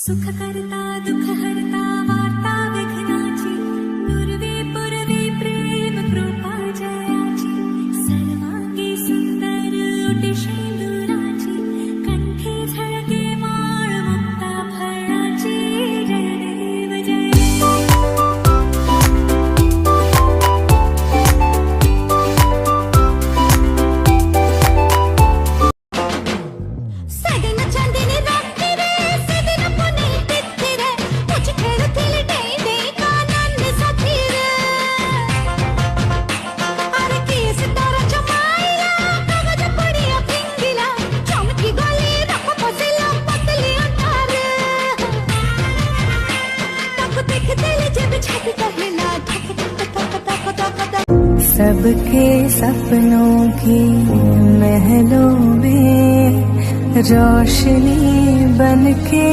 सुख करता दुःख हरता वार्ता विघ्नाची पूर्वी पूर्वी प्रेम कृपा जयाची सर्वांगी सुंदर ओटी शेंदुराची कंठी झळके माळ मुक्ता फळाची जय देव जय सगन चांदीने रात्री रे सगन पुणे तिथे रे तुझी खेळतील डे डे कानन साथी रे अरे की सिताराच्या माईला कागद पडिया पिंगीला चमकी गोली रख फसला पतली अंधार तक देख दिल जब छाती कहला धक धक धक धक धक सबके सपनों की महलों में रोशनी बनके